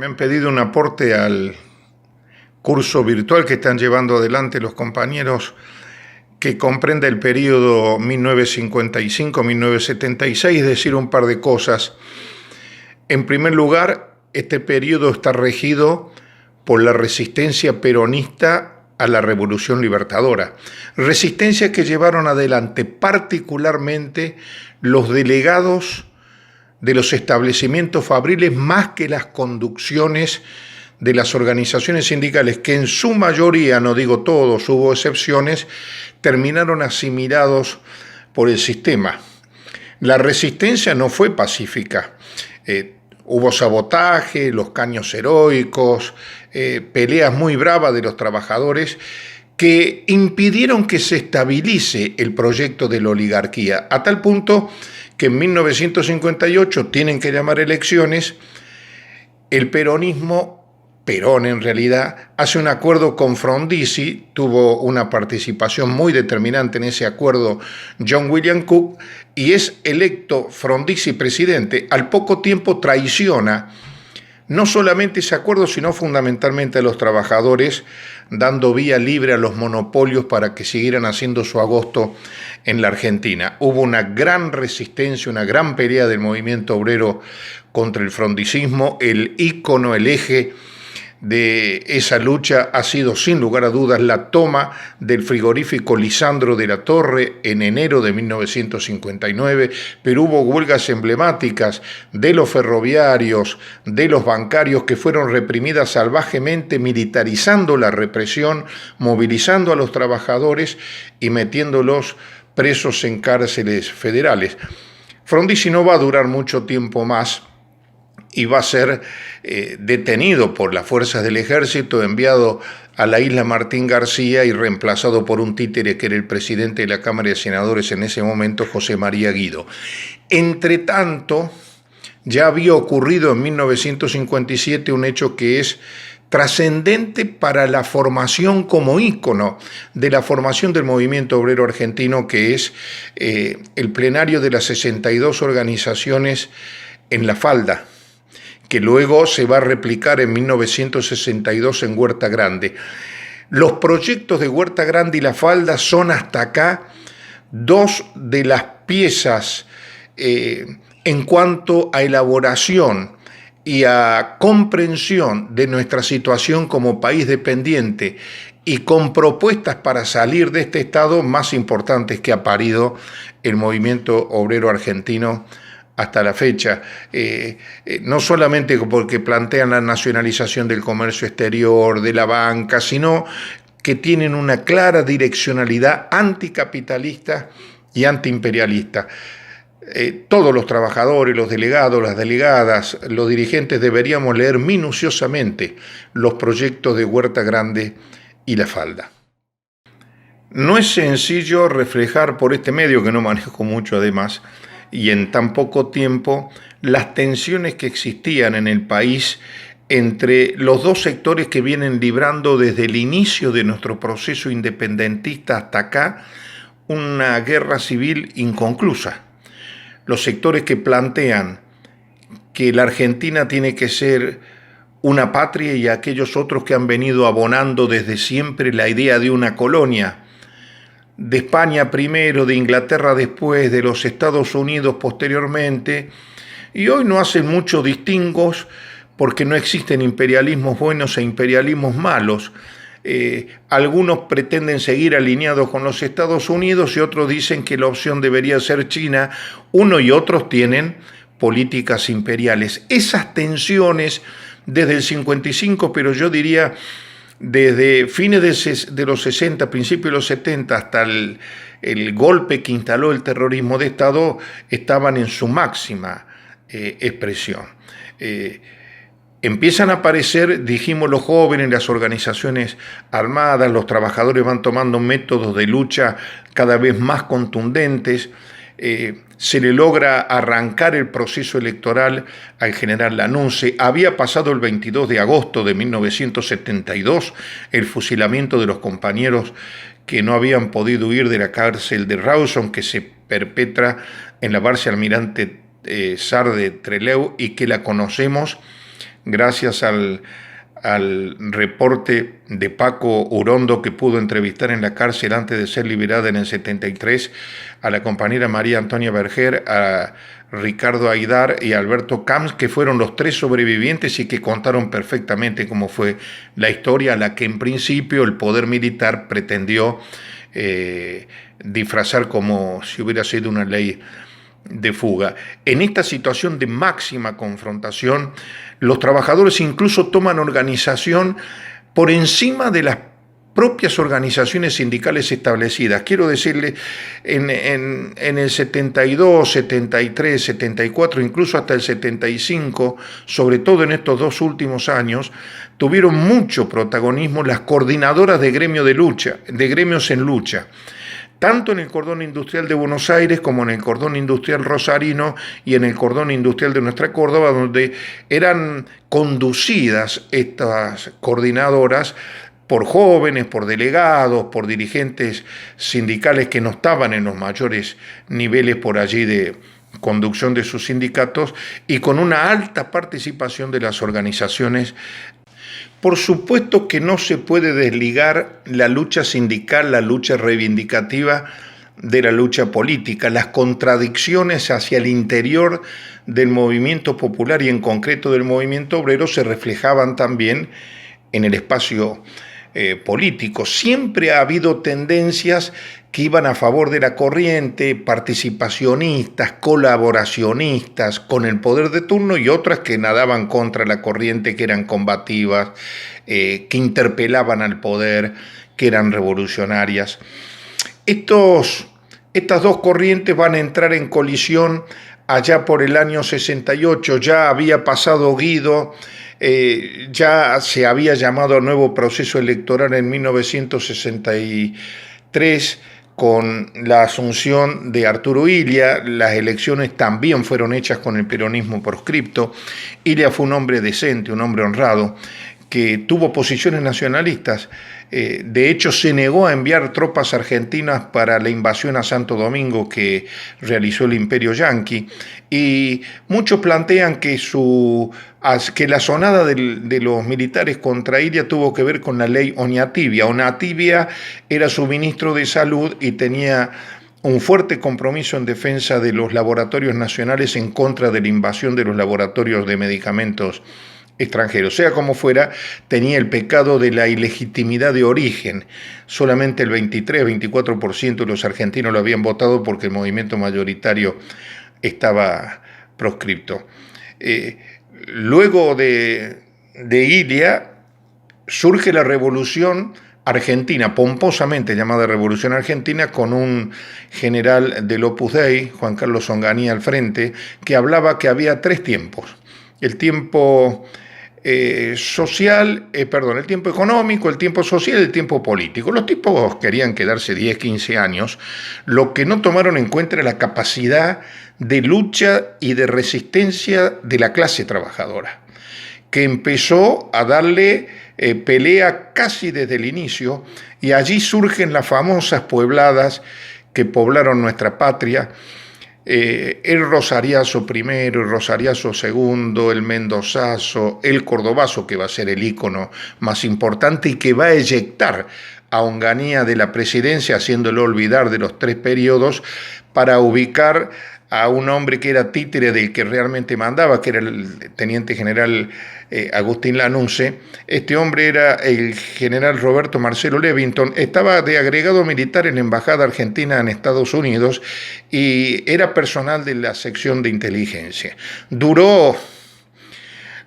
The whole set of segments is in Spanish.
Me han pedido un aporte al curso virtual que están llevando adelante los compañeros, que comprende el periodo 1955-1976, decir un par de cosas. En primer lugar, este periodo está regido por la resistencia peronista a la Revolución Libertadora. Resistencia que llevaron adelante particularmente los delegados de los establecimientos fabriles, más que las conducciones de las organizaciones sindicales, que en su mayoría, no digo todos, hubo excepciones, terminaron asimilados por el sistema. La resistencia no fue pacífica. Hubo sabotaje, los caños heroicos, peleas muy bravas de los trabajadores que impidieron que se estabilice el proyecto de la oligarquía, a tal punto que en 1958 tienen que llamar elecciones. El peronismo, Perón en realidad, hace un acuerdo con Frondizi, tuvo una participación muy determinante en ese acuerdo John William Cook, y es electo Frondizi presidente. Al poco tiempo traiciona no solamente ese acuerdo, sino fundamentalmente a los trabajadores, dando vía libre a los monopolios para que siguieran haciendo su agosto en la Argentina. Hubo una gran resistencia, una gran pelea del movimiento obrero contra el frondicismo. El ícono, el eje de esa lucha ha sido, sin lugar a dudas, la toma del frigorífico Lisandro de la Torre en enero de 1959, pero hubo huelgas emblemáticas de los ferroviarios, de los bancarios, que fueron reprimidas salvajemente, militarizando la represión, movilizando a los trabajadores y metiéndolos presos en cárceles federales. Frondizi no va a durar mucho tiempo más y va a ser detenido por las fuerzas del ejército, enviado a la isla Martín García y reemplazado por un títere que era el presidente de la Cámara de Senadores en ese momento, José María Guido. Entre tanto, ya había ocurrido en 1957 un hecho que es trascendente para la formación como ícono de la formación del movimiento obrero argentino, que es el plenario de las 62 organizaciones en La Falda, que luego se va a replicar en 1962 en Huerta Grande. Los proyectos de Huerta Grande y La Falda son hasta acá dos de las piezas en cuanto a elaboración y a comprensión de nuestra situación como país dependiente y con propuestas para salir de este estado más importantes que ha parido el movimiento obrero argentino hasta la fecha, no solamente porque plantean la nacionalización del comercio exterior, de la banca, sino que tienen una clara direccionalidad anticapitalista y antiimperialista. Todos los trabajadores, los delegados, las delegadas, los dirigentes deberíamos leer minuciosamente los proyectos de Huerta Grande y La Falda. No es sencillo reflejar por este medio, que no manejo mucho además, y en tan poco tiempo, las tensiones que existían en el país entre los dos sectores que vienen librando desde el inicio de nuestro proceso independentista hasta acá una guerra civil inconclusa. Los sectores que plantean que la Argentina tiene que ser una patria, y aquellos otros que han venido abonando desde siempre la idea de una colonia, de España primero, de Inglaterra después, de los Estados Unidos posteriormente, y hoy no hacen muchos distingos porque no existen imperialismos buenos e imperialismos malos. Algunos pretenden seguir alineados con los Estados Unidos y otros dicen que la opción debería ser China. Uno y otros tienen políticas imperiales. Esas tensiones desde el 55, pero yo diría desde fines de los 60, principios de los 70, hasta el golpe que instaló el terrorismo de Estado, estaban en su máxima expresión. Empiezan a aparecer, dijimos, los jóvenes, las organizaciones armadas, los trabajadores van tomando métodos de lucha cada vez más contundentes. Se le logra arrancar el proceso electoral al general Lanuse. Había pasado el 22 de agosto de 1972 el fusilamiento de los compañeros que no habían podido huir de la cárcel de Rawson, que se perpetra en la Base Almirante Sar de Trelew y que la conocemos gracias al reporte de Paco Urondo, que pudo entrevistar en la cárcel antes de ser liberada en el 73, a la compañera María Antonia Berger, a Ricardo Aidar y a Alberto Camps, que fueron los tres sobrevivientes y que contaron perfectamente cómo fue la historia, a la que en principio el poder militar pretendió disfrazar como si hubiera sido una ley de fuga. En esta situación de máxima confrontación, los trabajadores incluso toman organización por encima de las propias organizaciones sindicales establecidas. Quiero decirle, en el 72, 73, 74, incluso hasta el 75, sobre todo en estos dos últimos años, tuvieron mucho protagonismo las coordinadoras de gremio de lucha, de gremios en lucha, tanto en el cordón industrial de Buenos Aires como en el cordón industrial rosarino y en el cordón industrial de nuestra Córdoba, donde eran conducidas estas coordinadoras por jóvenes, por delegados, por dirigentes sindicales que no estaban en los mayores niveles por allí de conducción de sus sindicatos, y con una alta participación de las organizaciones. Por supuesto que no se puede desligar la lucha sindical, la lucha reivindicativa, de la lucha política. Las contradicciones hacia el interior del movimiento popular y en concreto del movimiento obrero se reflejaban también en el espacio político. Siempre ha habido tendencias que iban a favor de la corriente, participacionistas, colaboracionistas con el poder de turno, y otras que nadaban contra la corriente, que eran combativas, que interpelaban al poder, que eran revolucionarias. Estas dos corrientes van a entrar en colisión allá por el año 68. Ya había pasado Guido, ya se había llamado a nuevo proceso electoral en 1963 con la asunción de Arturo Illia. Las elecciones también fueron hechas con el peronismo proscripto. Illia fue un hombre decente, un hombre honrado, que tuvo posiciones nacionalistas. De hecho, se negó a enviar tropas argentinas para la invasión a Santo Domingo que realizó el Imperio Yanqui, y muchos plantean que la sonada de los militares contra Illia tuvo que ver con la ley Oñatibia. Oñatibia era su ministro de Salud y tenía un fuerte compromiso en defensa de los laboratorios nacionales en contra de la invasión de los laboratorios de medicamentos extranjeros. Sea como fuera, tenía el pecado de la ilegitimidad de origen. Solamente el 23-24% de los argentinos lo habían votado porque el movimiento mayoritario estaba proscripto. Luego de Illia surge la Revolución Argentina, pomposamente llamada Revolución Argentina, con un general del Opus Dei, Juan Carlos Onganía, al frente, que hablaba que había tres tiempos: el tiempo el tiempo económico, el tiempo social y el tiempo político. Los tipos querían quedarse 10, 15 años. Lo que no tomaron en cuenta era la capacidad de lucha y de resistencia de la clase trabajadora, que empezó a darle pelea casi desde el inicio, y allí surgen las famosas puebladas que poblaron nuestra patria. El Rosariazo primero, el Rosariazo segundo, el Mendozazo, el Cordobazo, que va a ser el ícono más importante y que va a eyectar a Onganía de la presidencia, haciéndolo olvidar de los tres periodos, para ubicar a un hombre que era títere del que realmente mandaba, que era el teniente general Agustín Lanusse. Este hombre era el general Roberto Marcelo Levington, estaba de agregado militar en la Embajada Argentina en Estados Unidos y era personal de la sección de inteligencia. Duró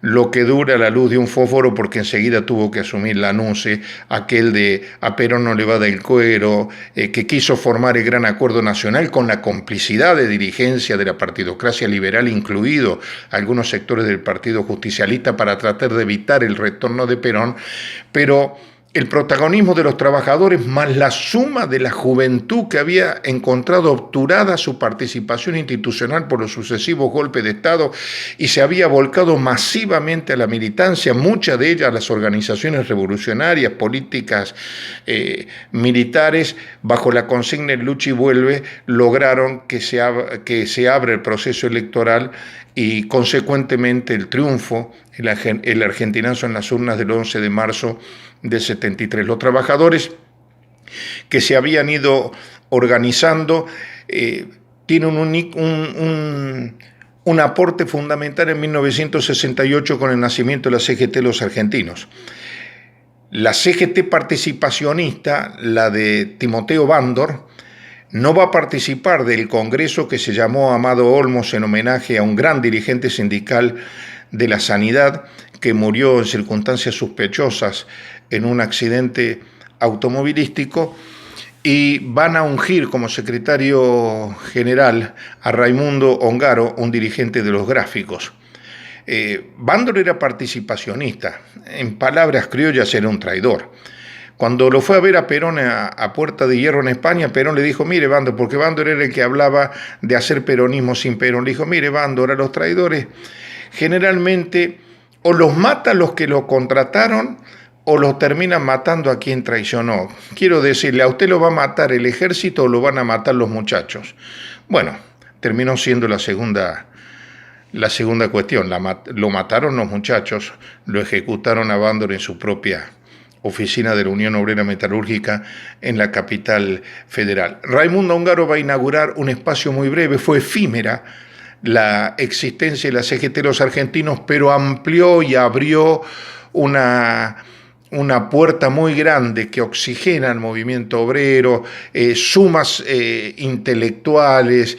lo que dura la luz de un fósforo, porque enseguida tuvo que asumir Lanusse, aquel de a Perón no le va del cuero, que quiso formar el Gran Acuerdo Nacional con la complicidad de dirigencia de la partidocracia liberal, incluido algunos sectores del Partido Justicialista, para tratar de evitar el retorno de Perón. Pero el protagonismo de los trabajadores, más la suma de la juventud que había encontrado obturada su participación institucional por los sucesivos golpes de Estado y se había volcado masivamente a la militancia, muchas de ellas a las organizaciones revolucionarias, políticas, militares, bajo la consigna "Lucha y vuelve", lograron que se abra el proceso electoral y consecuentemente el triunfo, el argentinazo en las urnas del 11 de marzo del 73. Los trabajadores que se habían ido organizando tienen un aporte fundamental en 1968 con el nacimiento de la CGT Los Argentinos. La CGT participacionista, la de Timoteo Bandor, no va a participar del congreso que se llamó Amado Olmos en homenaje a un gran dirigente sindical de la sanidad que murió en circunstancias sospechosas en un accidente automovilístico, y van a ungir como secretario general a Raimundo Ongaro, un dirigente de los gráficos. Bandor era participacionista, en palabras criollas era un traidor. Cuando lo fue a ver a Perón a Puerta de Hierro en España, Perón le dijo, mire Bandor, porque Bandor era el que hablaba de hacer peronismo sin Perón, le dijo, mire Bandor, a los traidores generalmente o los mata los que lo contrataron o los terminan matando a quien traicionó. Quiero decirle, a usted lo va a matar el ejército o lo van a matar los muchachos. Bueno, terminó siendo la segunda cuestión. Lo mataron los muchachos, lo ejecutaron a Bandor en su propia oficina de la Unión Obrera Metalúrgica en la capital federal. Raimundo Ongaro va a inaugurar un espacio muy breve, fue efímera la existencia de la CGT Los Argentinos, pero amplió y abrió una puerta muy grande que oxigena el movimiento obrero, sumas intelectuales,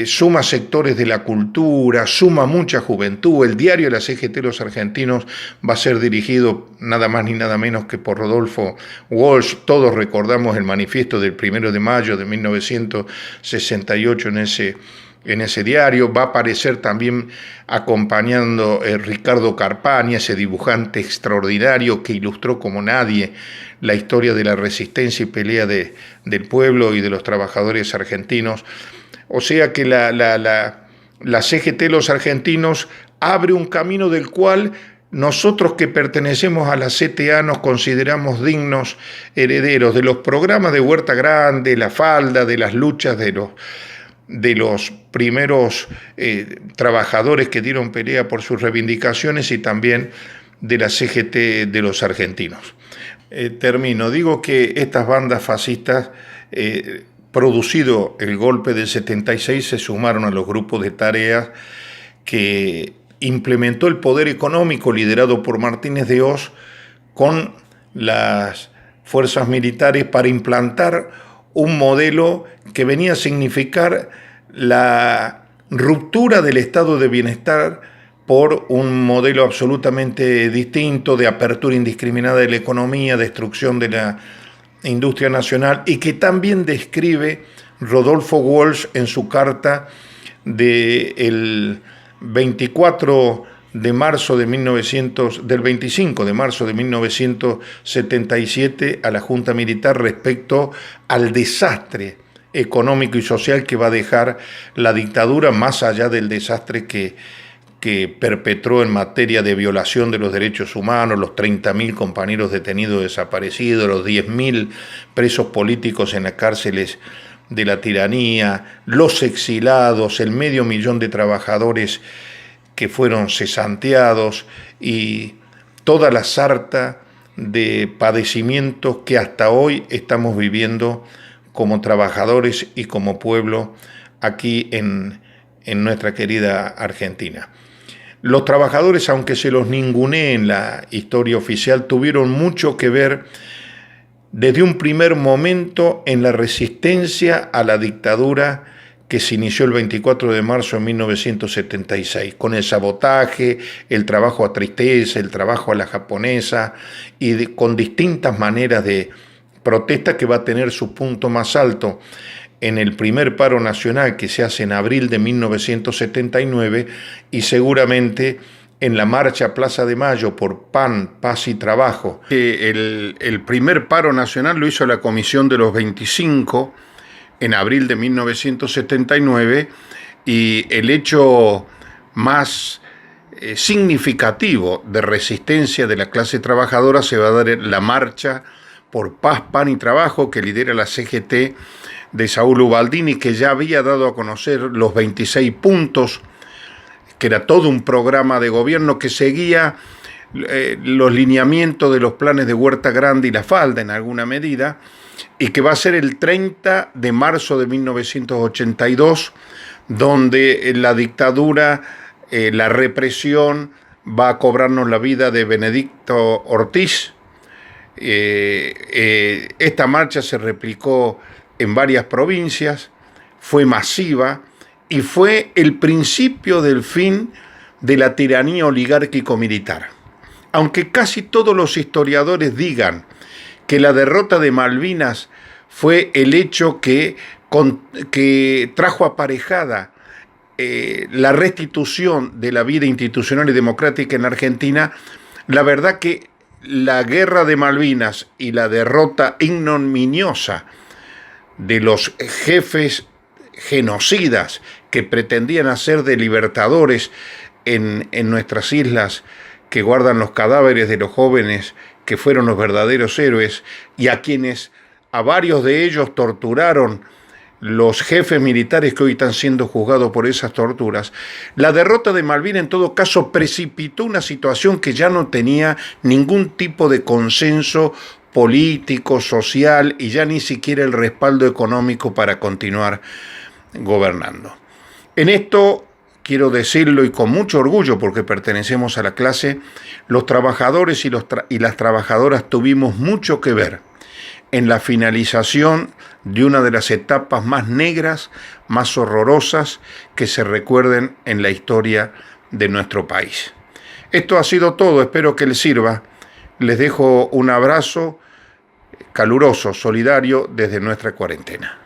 suma sectores de la cultura, suma mucha juventud. El diario de la CGT Los Argentinos va a ser dirigido nada más ni nada menos que por Rodolfo Walsh. Todos recordamos el manifiesto del 1 de mayo de 1968 en ese diario. Va a aparecer también acompañando Ricardo Carpani, ese dibujante extraordinario que ilustró como nadie la historia de la resistencia y pelea del pueblo y de los trabajadores argentinos. O sea que la CGT Los Argentinos abre un camino del cual nosotros que pertenecemos a la CTA nos consideramos dignos herederos de los programas de Huerta Grande, La Falda, de las luchas de los primeros trabajadores que dieron pelea por sus reivindicaciones y también de la CGT de Los Argentinos. Termino, digo que estas bandas fascistas, producido el golpe del 76, se sumaron a los grupos de tareas que implementó el poder económico liderado por Martínez de Hoz con las fuerzas militares para implantar un modelo que venía a significar la ruptura del estado de bienestar por un modelo absolutamente distinto de apertura indiscriminada de la economía, destrucción de la industria nacional, y que también describe Rodolfo Walsh en su carta del 24 de marzo del 25 de marzo de 1977 a la Junta Militar respecto al desastre económico y social que va a dejar la dictadura, más allá del desastre que perpetró en materia de violación de los derechos humanos, los 30.000 compañeros detenidos desaparecidos, los 10.000 presos políticos en las cárceles de la tiranía, los exilados, el 500.000 de trabajadores que fueron cesanteados y toda la sarta de padecimientos que hasta hoy estamos viviendo como trabajadores y como pueblo aquí en nuestra querida Argentina. Los trabajadores, aunque se los ningunee en la historia oficial, tuvieron mucho que ver desde un primer momento en la resistencia a la dictadura que se inició el 24 de marzo de 1976, con el sabotaje, el trabajo a tristeza, el trabajo a la japonesa, y con distintas maneras de protesta que va a tener su punto más alto en el primer paro nacional que se hace en abril de 1979 y seguramente en la marcha Plaza de Mayo por Pan, Paz y Trabajo. El primer paro nacional lo hizo la Comisión de los 25 en abril de 1979, y el hecho más significativo de resistencia de la clase trabajadora se va a dar en la marcha por Paz, Pan y Trabajo que lidera la CGT de Saúl Ubaldini, que ya había dado a conocer los 26 puntos que era todo un programa de gobierno que seguía los lineamientos de los planes de Huerta Grande y La Falda en alguna medida, y que va a ser el 30 de marzo de 1982, donde la dictadura, la represión, va a cobrarnos la vida de Benedicto Ortiz. Esta marcha se replicó en varias provincias, fue masiva y fue el principio del fin de la tiranía oligárquico-militar. Aunque casi todos los historiadores digan que la derrota de Malvinas fue el hecho que trajo aparejada la restitución de la vida institucional y democrática en la Argentina, la verdad que la guerra de Malvinas y la derrota ignominiosa de los jefes genocidas que pretendían hacer de libertadores en nuestras islas, que guardan los cadáveres de los jóvenes que fueron los verdaderos héroes y a varios de ellos torturaron los jefes militares que hoy están siendo juzgados por esas torturas. La derrota de Malvinas en todo caso precipitó una situación que ya no tenía ningún tipo de consenso político, social y ya ni siquiera el respaldo económico para continuar gobernando. En esto quiero decirlo y con mucho orgullo porque pertenecemos a la clase, los trabajadores y las trabajadoras tuvimos mucho que ver en la finalización de una de las etapas más negras, más horrorosas que se recuerden en la historia de nuestro país. Esto ha sido todo, espero que les sirva. Les dejo un abrazo caluroso, solidario desde nuestra cuarentena.